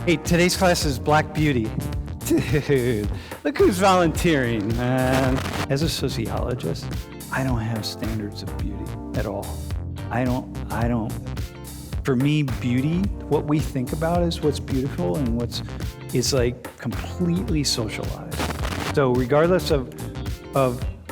Hey, today's class is Black Beauty. Dude, look who's volunteering, man. As a sociologist, I don't have standards of beauty at all. I don't. For me, beauty, what we think about is what's beautiful and is like completely socialized. So regardless of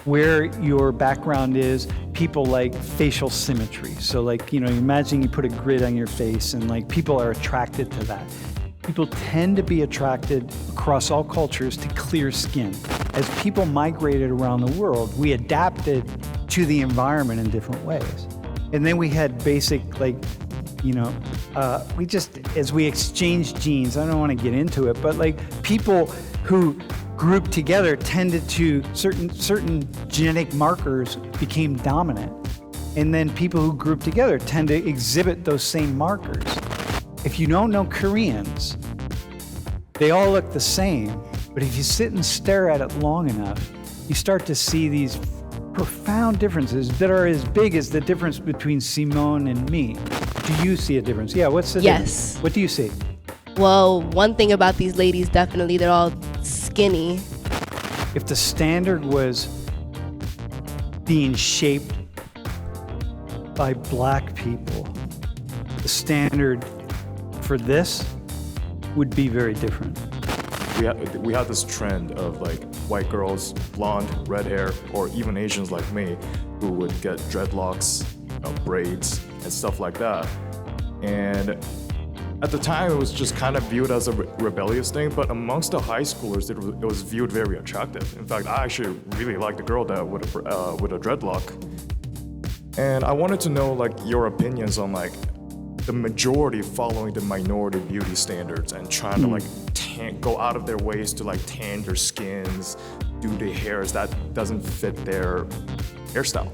where your background is, people like facial symmetry. So like, imagine you put a grid on your face and like people are attracted to that. People tend to be attracted across all cultures to clear skin. As people migrated around the world, we adapted to the environment in different ways. And then we had basic, as we exchanged genes, I don't want to get into it, but like people who grouped together tended to, certain genetic markers became dominant. And then people who group together tend to exhibit those same markers. If you don't know Koreans, they all look the same, but if you sit and stare at it long enough, you start to see these profound differences that are as big as the difference between Simone and me. Do you see a difference? Yeah, what's the difference? What do you see? Well, one thing about these ladies, definitely, they're all skinny. If the standard was being shaped by black people, the standard for this would be very different. We had this trend of like white girls, blonde, red hair, or even Asians like me, who would get dreadlocks, braids, and stuff like that. And at the time, it was just kind of viewed as a rebellious thing, but amongst the high schoolers, it was viewed very attractive. In fact, I actually really liked the girl that with a dreadlock. And I wanted to know like your opinions on like the majority following the minority beauty standards and trying to like go out of their ways to like tan their skins, do their hairs that doesn't fit their hairstyle.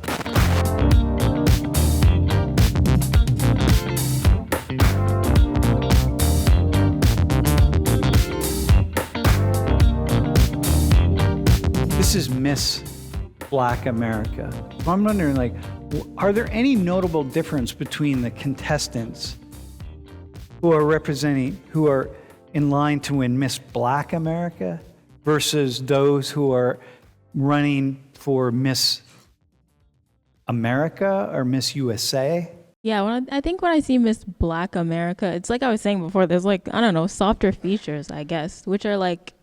This is Miss Black America. I'm wondering, like, are there any notable difference between the contestants who are in line to win Miss Black America versus those who are running for Miss America or Miss USA? Yeah, I think when I see Miss Black America, it's like I was saying before, there's like, I don't know, softer features, I guess, which are like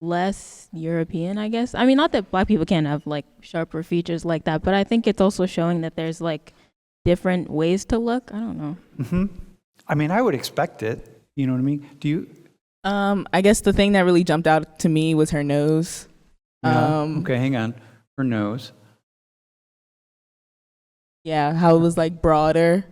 less European, I guess. I mean, not that black people can't have like sharper features like that, but I think it's also showing that there's like different ways to look. I don't know. Mm-hmm. I mean, I would expect it. You know what I mean? Do you? I guess the thing that really jumped out to me was her nose. Yeah. Okay, hang on. Her nose. Yeah, how it was like broader.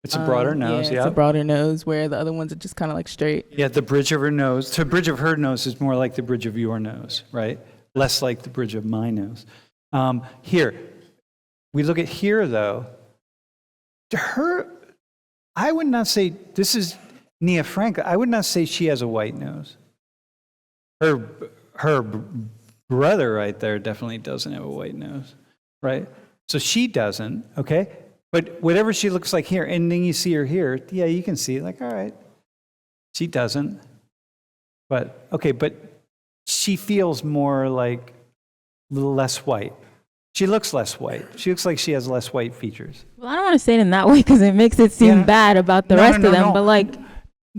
It's a broader nose, yeah. It's a broader nose, where the other ones are just kind of like straight. Yeah, the bridge of her nose. The bridge of her nose is more like the bridge of your nose, right? Less like the bridge of my nose. Here, we look at here, though. To her, I would not say, this is Nia Frank, I would not say she has a white nose. Her brother right there definitely doesn't have a white nose, right? So she doesn't, okay? But whatever she looks like here, and then you see her here, yeah, you can see, like, all right, she doesn't. But, okay, but she feels more like a little less white. She looks less white. She looks like she has less white features. Well, I don't want to say it in that way because it makes it seem bad about the rest of them, but like,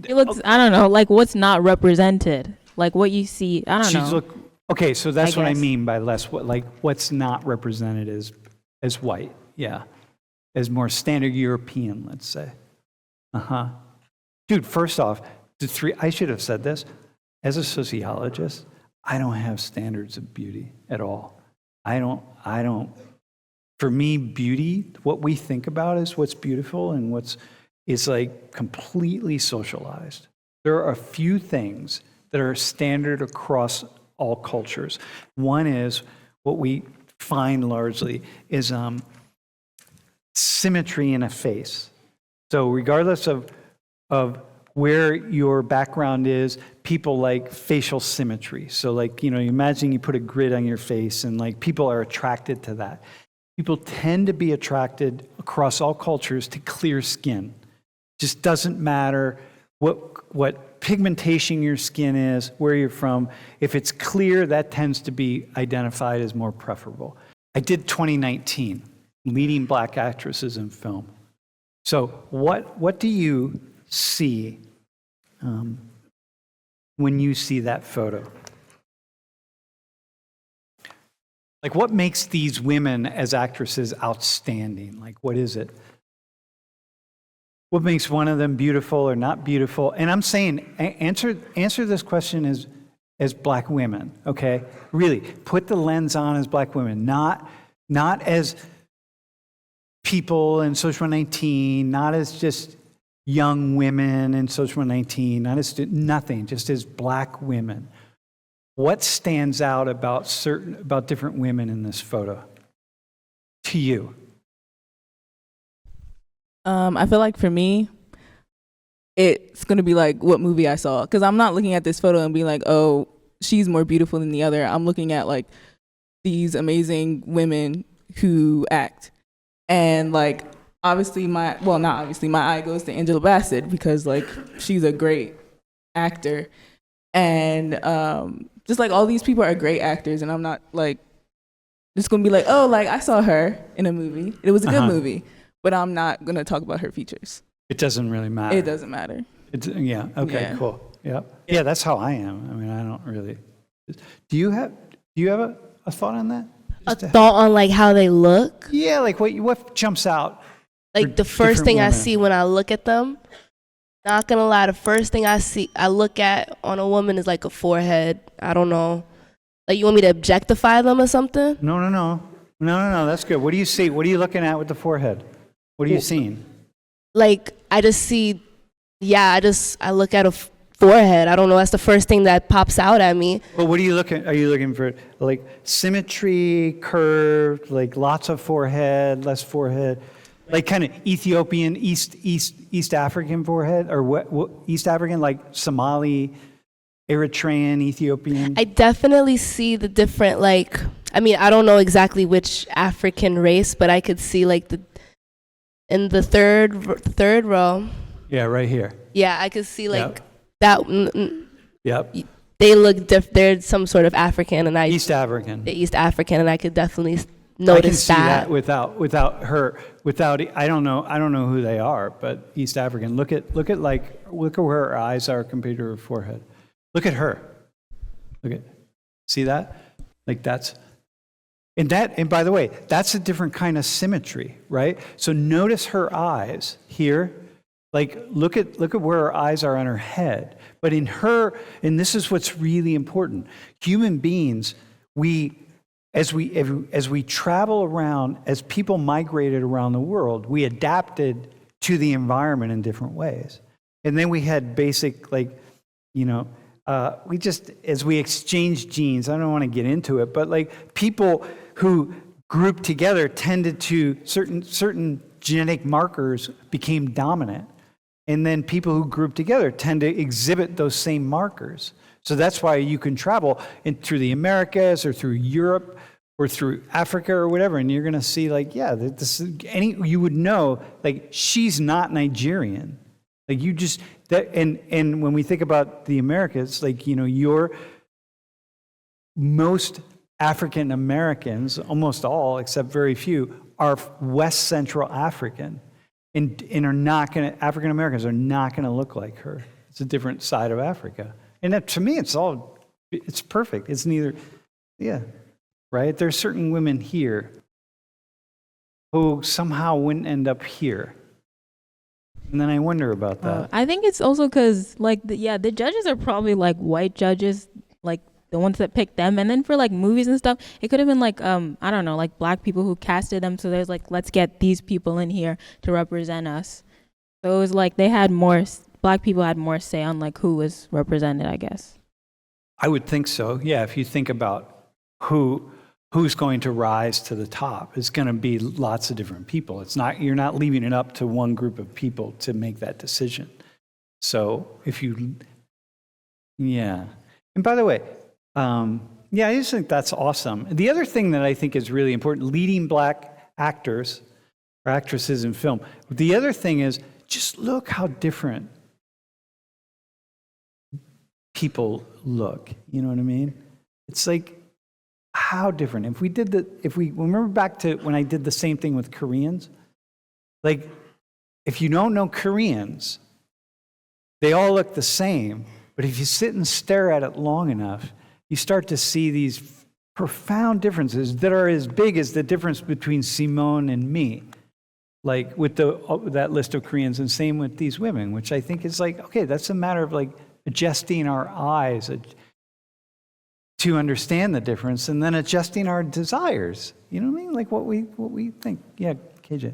it looks, I don't know, like what's not represented, like what you see, I don't know. Okay, so that's what I mean by less, like what's not represented as white, yeah. As more standard European, let's say. Dude, first off, I should have said this. As a sociologist, I don't have standards of beauty at all. I don't, for me, beauty, what we think about is what's beautiful and is like completely socialized. There are a few things that are standard across all cultures. One is what we find largely is symmetry in a face. So regardless of where your background is, people like facial symmetry. So like, imagine you put a grid on your face and like people are attracted to that. People tend to be attracted across all cultures to clear skin. Just doesn't matter what pigmentation your skin is, where you're from. If it's clear, that tends to be identified as more preferable. I did 2019, leading black actresses in film. So what do you see when you see that photo? Like, what makes these women as actresses outstanding? Like, what is it? What makes one of them beautiful or not beautiful? And I'm saying, answer this question as black women, okay? Really, put the lens on as black women, not as people in Social 19, not as just young women in Social 19, not as nothing, just as black women. What stands out about different women in this photo to you? I feel like for me, it's going to be like what movie I saw. Because I'm not looking at this photo and being like, oh, she's more beautiful than the other. I'm looking at like these amazing women who act. And like, obviously not obviously, my eye goes to Angela Bassett because like she's a great actor. And just like all these people are great actors. And I'm not like just going to be like, oh, like I saw her in a movie. It was a good movie. But I'm not going to talk about her features. It doesn't really matter. It doesn't matter. Yeah, okay, yeah. Cool. Yeah, that's how I am. I mean, I don't really. Do you have a thought on that? A thought on like how they look? Yeah, like what jumps out? Like the first thing I see when I look at them, not gonna lie, the first thing I look at on a woman is like a forehead. I don't know. Like you want me to objectify them or something? No, that's good. What do you see? What are you looking at with the forehead? What are you seeing? Like, I just see, I look at a forehead. I don't know. That's the first thing that pops out at me. Well, what are you looking? Are you looking for like symmetry, curved, like lots of forehead, less forehead, like kind of Ethiopian, East African forehead, or what East African, like Somali, Eritrean, Ethiopian? I definitely see the different, like, I mean, I don't know exactly which African race, but I could see like in the third row. Yeah, right here. Yeah, I could see like that. Yep. They look they're some sort of African, and East African. East African, and I could definitely notice I can see that without her. I don't know who they are, but East African. Look at where her eyes are compared to her forehead. Look at her. See that? Like that's. And by the way, that's a different kind of symmetry, right? So notice her eyes here. Like look at where her eyes are on her head. But in her, and this is what's really important. Human beings, as we travel around, as people migrated around the world, we adapted to the environment in different ways. And then we had basic as we exchanged genes, I don't want to get into it, but like people who grouped together tended to, certain genetic markers became dominant. And then people who group together tend to exhibit those same markers. So that's why you can travel through the Americas or through Europe or through Africa or whatever, and you're going to see like, you would know, like, she's not Nigerian. Like you just, and when we think about the Americas, like, most African Americans, almost all, except very few, are West Central African. And are not going to, African Americans are not going to look like her. It's a different side of Africa. And that, to me, it's perfect. It's neither, right? There's certain women here who somehow wouldn't end up here. And then I wonder about that. I think it's also because, like, the judges are probably, like, white judges, like, the ones that picked them. And then for, like, movies and stuff, it could have been, like, I don't know, like, black people who casted them. So there's, like, let's get these people in here to represent us. So it was, like, black people had more say on, like, who was represented, I guess. I would think so. Yeah, if you think about who's going to rise to the top, it's going to be lots of different people. You're not leaving it up to one group of people to make that decision. So and by the way, I just think that's awesome. The other thing that I think is really important, leading black actors or actresses in film. The other thing is just look how different people look. You know what I mean? It's like, how different. If we remember back to when I did the same thing with Koreans, like, if you don't know Koreans, they all look the same. But if you sit and stare at it long enough, you start to see these profound differences that are as big as the difference between Simone and me. Like with that list of Koreans, and same with these women, which I think is like, okay, that's a matter of like adjusting our eyes to understand the difference, and then adjusting our desires. You know what I mean? Like what we think. Yeah, KJ.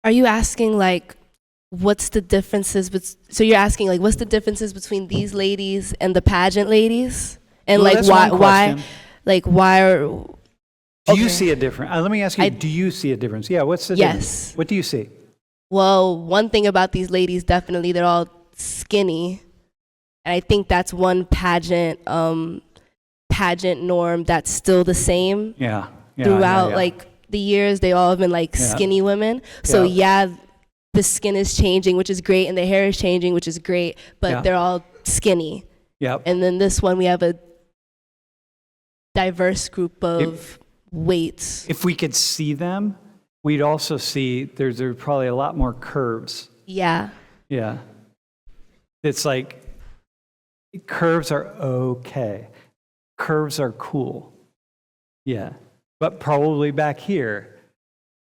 Are you asking like, what's the differences? So you're asking like, what's the differences between these ladies and the pageant ladies? And Well, like that's one question. why are? Do you see a difference? Let me ask you, do you see a difference? Yeah, what's the difference? Yes. What do you see? Well, one thing about these ladies, definitely, they're all skinny. And I think that's one pageant norm that's still the same. Yeah. Throughout like the years, they all have been like skinny women. So the skin is changing, which is great, and the hair is changing, which is great, but they're all skinny. Yep. And then this one, we have a diverse group of weights. If we could see them, we'd also see there's probably a lot more curves. Yeah. Yeah. It's like curves are okay. Curves are cool. Yeah. But probably back here,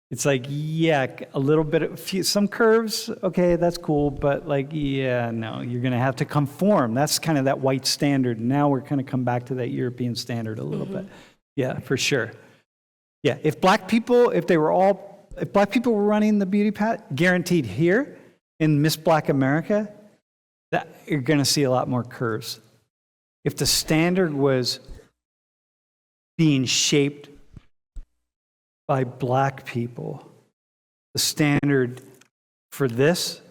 it's like, yeah, a little bit of some curves, okay, that's cool, but like, yeah, no, you're going to have to conform. That's kind of that white standard. Now we're going to come back to that European standard a little bit. Yeah, for sure. Yeah, if black people were running the beauty pageant, guaranteed here in Miss Black America, that you're going to see a lot more curves. If the standard was being shaped by black people, the standard for this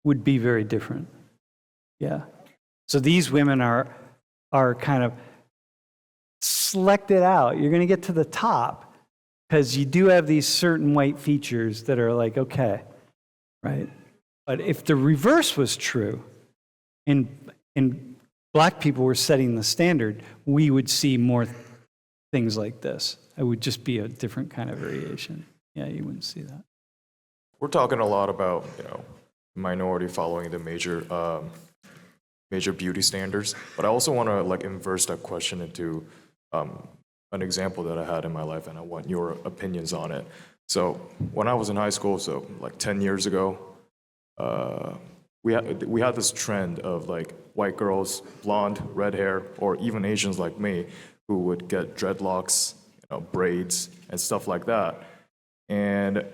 would be very different. Yeah. So these women are kind of selected out. You're going to get to the top because you do have these certain white features that are like, okay, right? But if the reverse was true and black people were setting the standard, we would see more things like this. It would just be a different kind of variation. Yeah, you wouldn't see that. We're talking a lot about, minority following the major beauty standards, but I also want to like inverse that question into an example that I had in my life, and I want your opinions on it. So when I was in high school, so like 10 years ago, we had this trend of like white girls, blonde, red hair, or even Asians like me, who would get dreadlocks, braids, and stuff like that. And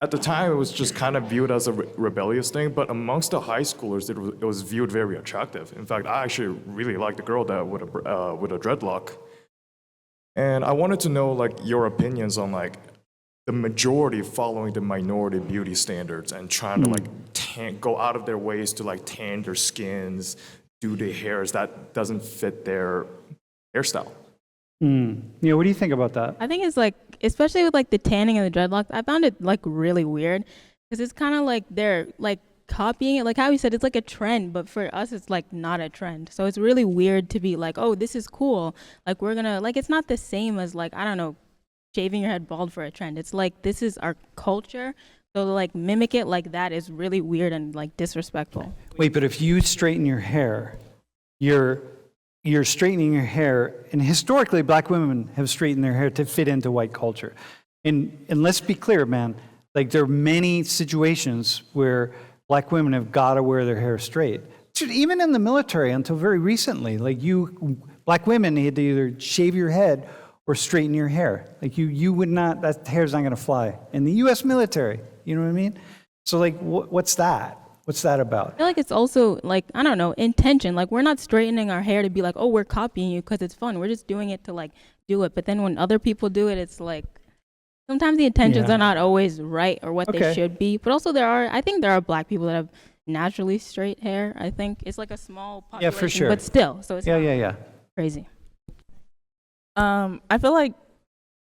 at the time, it was just kind of viewed as a rebellious thing, but amongst the high schoolers, it was viewed very attractive. In fact, I actually really liked the girl that with a dreadlock. And I wanted to know like your opinions on like the majority following the minority beauty standards and trying to like go out of their ways to like tan their skins, do their hairs that doesn't fit their hairstyle. Yeah, what do you think about that? I think it's like, especially with like the tanning and the dreadlocks, I found it like really weird because it's kind of like they're like copying it. Like how you said, it's like a trend, but for us, it's like not a trend. So it's really weird to be like, oh, this is cool. Like we're gonna, like it's not the same as like, I don't know, shaving your head bald for a trend. It's like, this is our culture. So to like mimic it like that is really weird and like disrespectful. Wait, but if you straighten your hair, you're straightening your hair, and historically black women have straightened their hair to fit into white culture. And let's be clear, man, like there are many situations where black women have got to wear their hair straight. Even in the military until very recently, like black women had to either shave your head or straighten your hair. Like you would not, that hair's not gonna fly. In the US military, you know what I mean? So like, what's that? What's that about? I feel like it's also like, I don't know, intention. Like we're not straightening our hair to be like, oh, we're copying you because it's fun. We're just doing it to like do it. But then when other people do it, it's like, sometimes the intentions are not always right or what they should be. But also I think there are black people that have naturally straight hair. I think it's like a small population. Yeah, for sure. But still, so it's not crazy. I feel like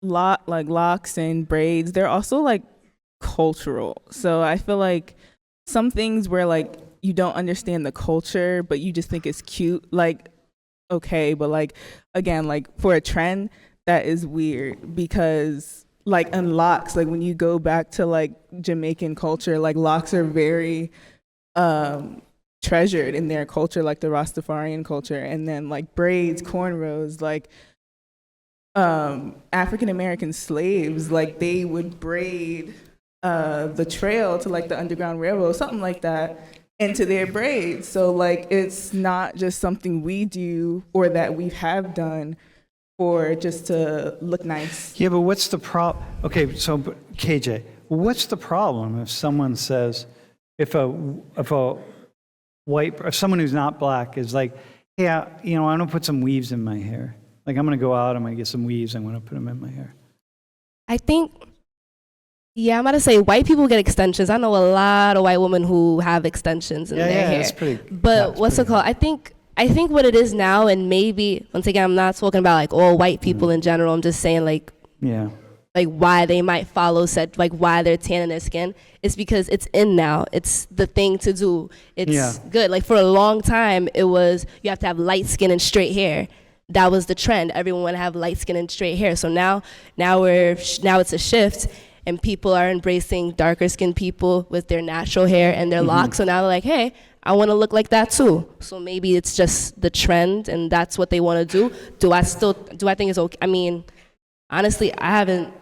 locks and braids, they're also like cultural. So I feel like some things where like you don't understand the culture, but you just think it's cute. Like, okay, but like, again, like for a trend, that is weird because like in locks, like when you go back to like Jamaican culture, like locks are very treasured in their culture, like the Rastafarian culture. And then like braids, cornrows, like African American slaves, like they would braid the trail to like the Underground Railroad, something like that, into their braids. So like it's not just something we do or that we have done for just to look nice. Yeah, but what's the problem? Okay, so KJ, what's the problem if someone says, if someone who's not black is like, hey, I'm gonna put some weaves in my hair. Like I'm gonna go out, I'm gonna get some weaves, I'm gonna put them in my hair. I think, yeah, I'm about to say white people get extensions. I know a lot of white women who have extensions in their hair. That's pretty. But what's it called? I think what it is now, and maybe once again, I'm not talking about like all white people in general. I'm just saying like why they might follow said, like why they're tanning their skin. It's because it's in now. It's the thing to do. It's good. Like for a long time, it was you have to have light skin and straight hair. That was the trend. Everyone wanted to have light skin and straight hair. So now it's a shift, and people are embracing darker skinned people with their natural hair and their locks. So now they're like, hey, I want to look like that too. So maybe it's just the trend and that's what they want to do. Do I think it's okay? I mean, honestly, I don't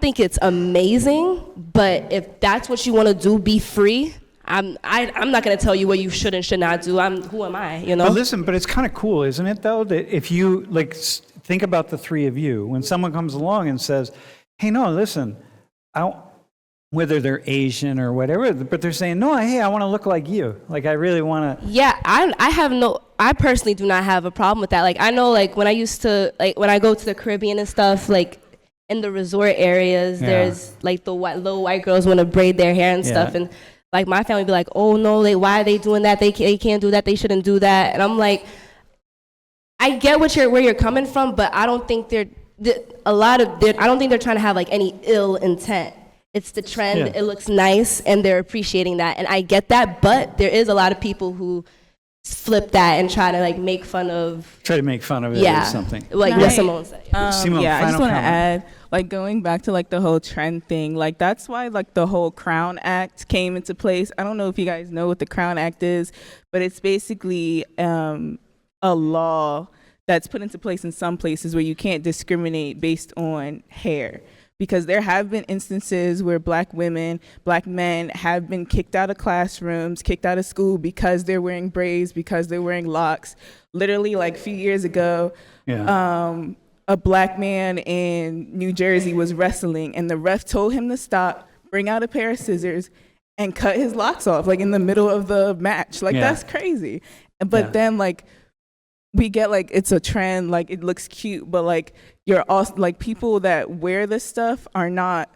think it's amazing, but if that's what you want to do, be free. I'm not going to tell you what you should and should not do. Who am I, you know? But listen, but it's kind of cool, isn't it though, that if you like think about the three of you, when someone comes along and says, hey, no, listen, whether they're Asian or whatever, but they're saying, no, hey, I want to look like you. Like, I really want to. Yeah, I personally do not have a problem with that. Like, I know, like, when I go to the Caribbean and stuff, like, in the resort areas, there's, like, the little white girls want to braid their hair and stuff. And, like, my family be like, oh, no, like, why are they doing that? They can't do that. They shouldn't do that. And I'm like, I get where you're coming from, but I don't think I don't think they're trying to have, like, any ill intent. It's the trend, it looks nice, and they're appreciating that. And I get that, but there is a lot of people who flip that and try to like make fun of it or something. Like what Simone said. Simone, I just want to add, like going back to like the whole trend thing, like that's why like the whole Crown Act came into place. I don't know if you guys know what the Crown Act is, but it's basically a law that's put into place in some places where you can't discriminate based on hair. Because there have been instances where black women, black men have been kicked out of classrooms, kicked out of school because they're wearing braids, because they're wearing locks. Literally, like a few years ago, a black man in New Jersey was wrestling, and the ref told him to stop, bring out a pair of scissors, and cut his locks off, like in the middle of the match. Like, that's crazy. But then, like, we get like it's a trend, like it looks cute, but like you're also like people that wear this stuff are not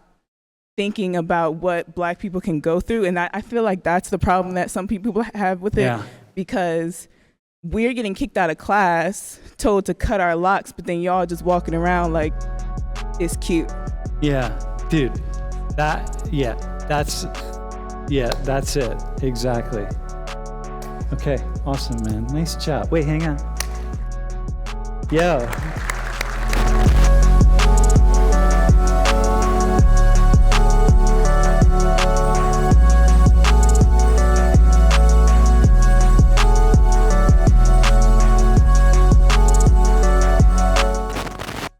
thinking about what black people can go through, and I feel like that's the problem that some people have with it, because we're getting kicked out of class, told to cut our locks, but then y'all just walking around like it's cute. Yeah, dude, that's it, exactly. Okay, awesome, man. Nice job. Wait, hang on. Yeah.